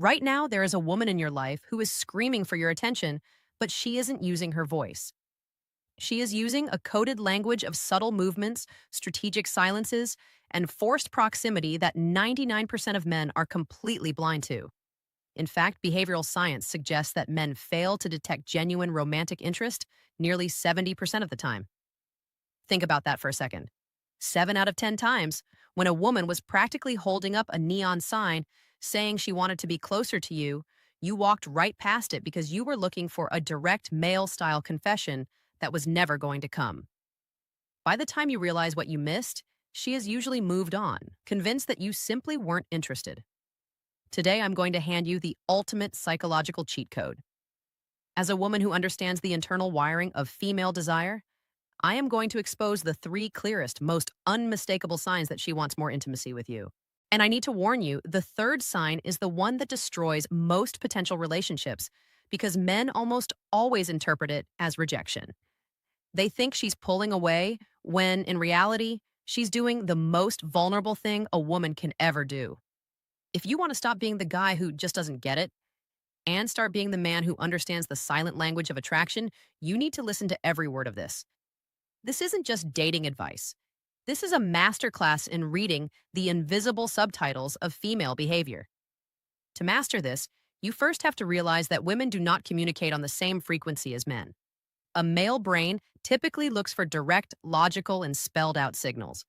Right now, there is a woman in your life who is screaming for your attention, but she isn't using her voice. She is using a coded language of subtle movements, strategic silences, and forced proximity that 99% of men are completely blind to. In fact, behavioral science suggests that men fail to detect genuine romantic interest nearly 70% of the time. Think about that for a second. 7 out of 10 times, when a woman was practically holding up a neon sign saying she wanted to be closer to you, you walked right past it because you were looking for a direct male style confession that was never going to come. By the time you realize what you missed, she has usually moved on, convinced that you simply weren't interested. Today, I'm going to hand you the ultimate psychological cheat code. As a woman who understands the internal wiring of female desire, I am going to expose the 3 clearest, most unmistakable signs that she wants more intimacy with you. And I need to warn you, the third sign is the one that destroys most potential relationships because men almost always interpret it as rejection. They think she's pulling away when, in reality, she's doing the most vulnerable thing a woman can ever do. If you want to stop being the guy who just doesn't get it and start being the man who understands the silent language of attraction, you need to listen to every word of this. This isn't just dating advice. This is a masterclass in reading the invisible subtitles of female behavior. To master this, you first have to realize that women do not communicate on the same frequency as men. A male brain typically looks for direct, logical, and spelled out signals.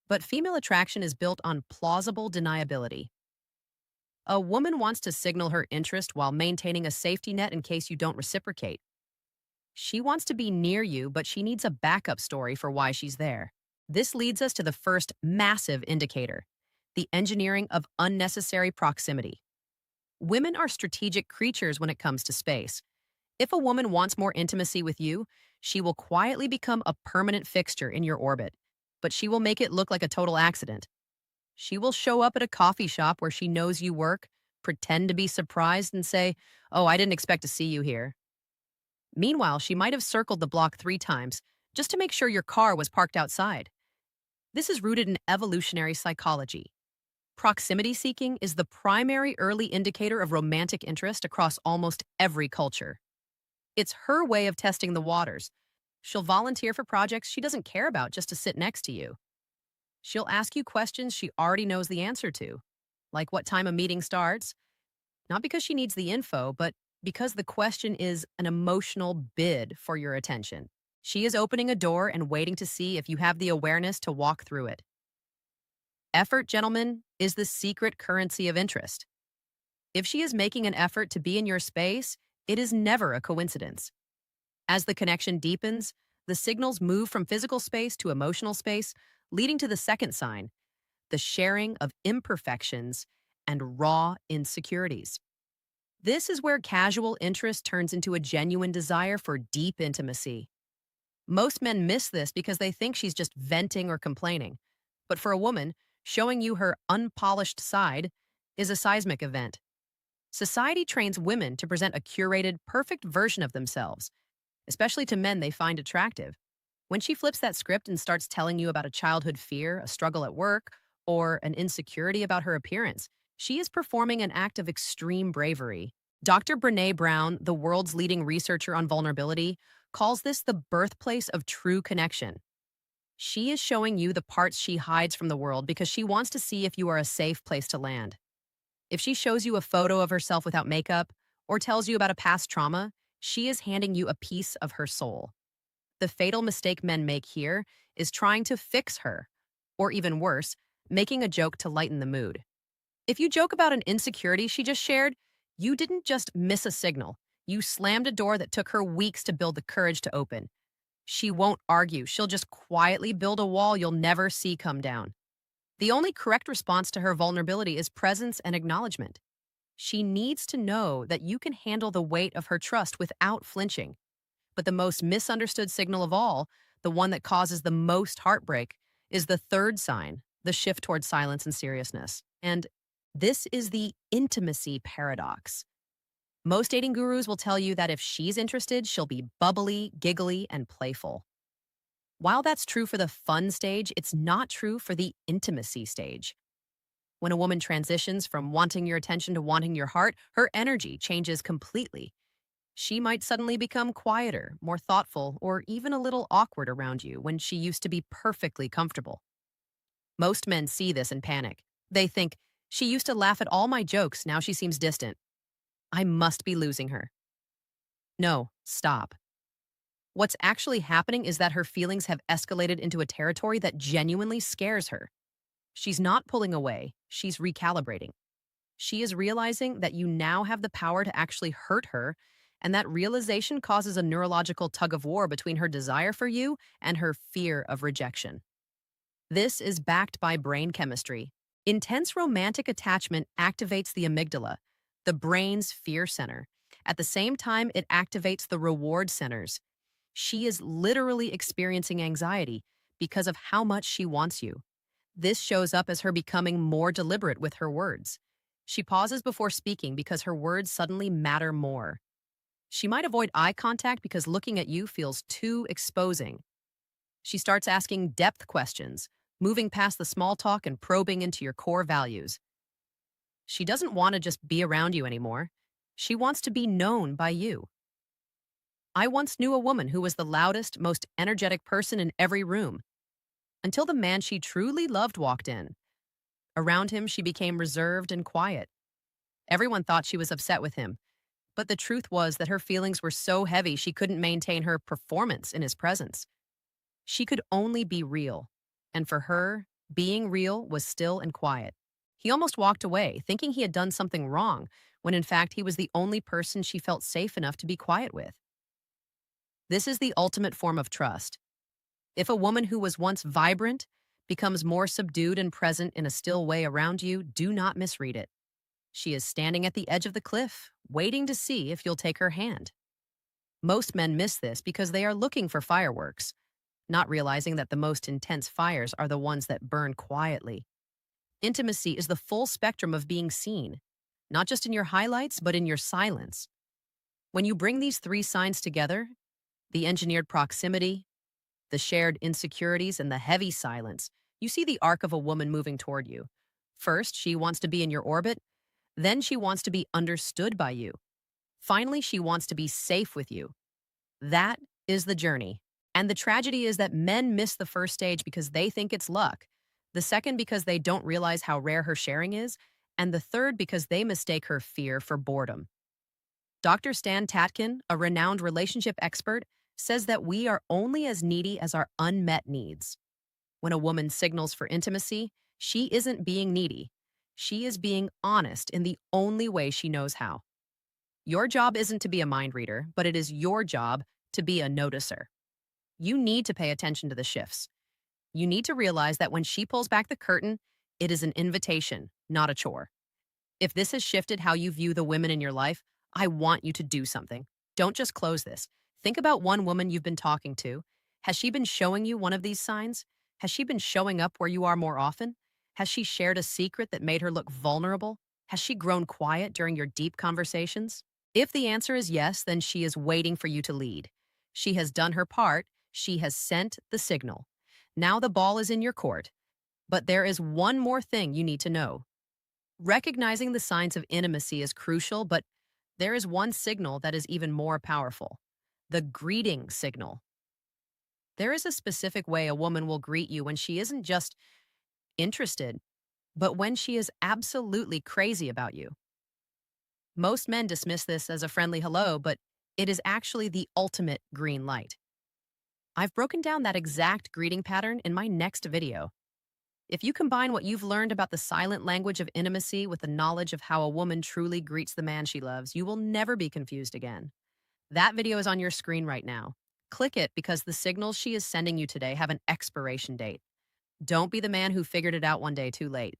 But female attraction is built on plausible deniability. A woman wants to signal her interest while maintaining a safety net in case you don't reciprocate. She wants to be near you, but she needs a backup story for why she's there. This leads us to the first massive indicator, the engineering of unnecessary proximity. Women are strategic creatures when it comes to space. If a woman wants more intimacy with you, she will quietly become a permanent fixture in your orbit, but she will make it look like a total accident. She will show up at a coffee shop where she knows you work, pretend to be surprised, and say, "Oh, I didn't expect to see you here." Meanwhile, she might have circled the block 3 times just to make sure your car was parked outside. This is rooted in evolutionary psychology. Proximity seeking is the primary early indicator of romantic interest across almost every culture. It's her way of testing the waters. She'll volunteer for projects she doesn't care about just to sit next to you. She'll ask you questions she already knows the answer to, like what time a meeting starts, not because she needs the info, but because the question is an emotional bid for your attention. She is opening a door and waiting to see if you have the awareness to walk through it. Effort, gentlemen, is the secret currency of interest. If she is making an effort to be in your space, it is never a coincidence. As the connection deepens, the signals move from physical space to emotional space, leading to the second sign, the sharing of imperfections and raw insecurities. This is where casual interest turns into a genuine desire for deep intimacy. Most men miss this because they think she's just venting or complaining. But for a woman, showing you her unpolished side is a seismic event. Society trains women to present a curated, perfect version of themselves, especially to men they find attractive. When she flips that script and starts telling you about a childhood fear, a struggle at work, or an insecurity about her appearance, she is performing an act of extreme bravery. Dr. Brené Brown, the world's leading researcher on vulnerability, calls this the birthplace of true connection. She is showing you the parts she hides from the world because she wants to see if you are a safe place to land. If she shows you a photo of herself without makeup or tells you about a past trauma, she is handing you a piece of her soul. The fatal mistake men make here is trying to fix her, or even worse, making a joke to lighten the mood. If you joke about an insecurity she just shared, you didn't just miss a signal. You slammed a door that took her weeks to build the courage to open. She won't argue. She'll just quietly build a wall you'll never see come down. The only correct response to her vulnerability is presence and acknowledgement. She needs to know that you can handle the weight of her trust without flinching. But the most misunderstood signal of all, the one that causes the most heartbreak, is the third sign, the shift towards silence and seriousness. And this is the intimacy paradox. Most dating gurus will tell you that if she's interested, she'll be bubbly, giggly, and playful. While that's true for the fun stage, it's not true for the intimacy stage. When a woman transitions from wanting your attention to wanting your heart, her energy changes completely. She might suddenly become quieter, more thoughtful, or even a little awkward around you when she used to be perfectly comfortable. Most men see this and panic. They think, she used to laugh at all my jokes, now she seems distant. I must be losing her. No, stop. What's actually happening is that her feelings have escalated into a territory that genuinely scares her. She's not pulling away, she's recalibrating. She is realizing that you now have the power to actually hurt her, and that realization causes a neurological tug of war between her desire for you and her fear of rejection. This is backed by brain chemistry. Intense romantic attachment activates the amygdala, the brain's fear center. At the same time, it activates the reward centers. She is literally experiencing anxiety because of how much she wants you. This shows up as her becoming more deliberate with her words. She pauses before speaking because her words suddenly matter more. She might avoid eye contact because looking at you feels too exposing. She starts asking depth questions, moving past the small talk and probing into your core values. She doesn't want to just be around you anymore. She wants to be known by you. I once knew a woman who was the loudest, most energetic person in every room, until the man she truly loved walked in. Around him, she became reserved and quiet. Everyone thought she was upset with him, but the truth was that her feelings were so heavy she couldn't maintain her performance in his presence. She could only be real, and for her, being real was still and quiet. He almost walked away, thinking he had done something wrong, when in fact he was the only person she felt safe enough to be quiet with. This is the ultimate form of trust. If a woman who was once vibrant becomes more subdued and present in a still way around you, do not misread it. She is standing at the edge of the cliff, waiting to see if you'll take her hand. Most men miss this because they are looking for fireworks, not realizing that the most intense fires are the ones that burn quietly. Intimacy is the full spectrum of being seen, not just in your highlights, but in your silence. When you bring these three signs together, the engineered proximity, the shared insecurities, and the heavy silence, you see the arc of a woman moving toward you. First, she wants to be in your orbit. Then she wants to be understood by you. Finally, she wants to be safe with you. That is the journey. And the tragedy is that men miss the first stage because they think it's luck, the second because they don't realize how rare her sharing is, and the third because they mistake her fear for boredom. Dr. Stan Tatkin, a renowned relationship expert, says that we are only as needy as our unmet needs. When a woman signals for intimacy, she isn't being needy. She is being honest in the only way she knows how. Your job isn't to be a mind reader, but it is your job to be a noticer. You need to pay attention to the shifts. You need to realize that when she pulls back the curtain, it is an invitation, not a chore. If this has shifted how you view the women in your life, I want you to do something. Don't just close this. Think about one woman you've been talking to. Has she been showing you one of these signs? Has she been showing up where you are more often? Has she shared a secret that made her look vulnerable? Has she grown quiet during your deep conversations? If the answer is yes, then she is waiting for you to lead. She has done her part. She has sent the signal. Now the ball is in your court. But there is one more thing you need to know. Recognizing the signs of intimacy is crucial, but there is one signal that is even more powerful: the greeting signal. There is a specific way a woman will greet you when she isn't just interested, but when she is absolutely crazy about you. Most men dismiss this as a friendly hello, but it is actually the ultimate green light. I've broken down that exact greeting pattern in my next video. If you combine what you've learned about the silent language of intimacy with the knowledge of how a woman truly greets the man she loves, you will never be confused again. That video is on your screen right now. Click it because the signals she is sending you today have an expiration date. Don't be the man who figured it out one day too late.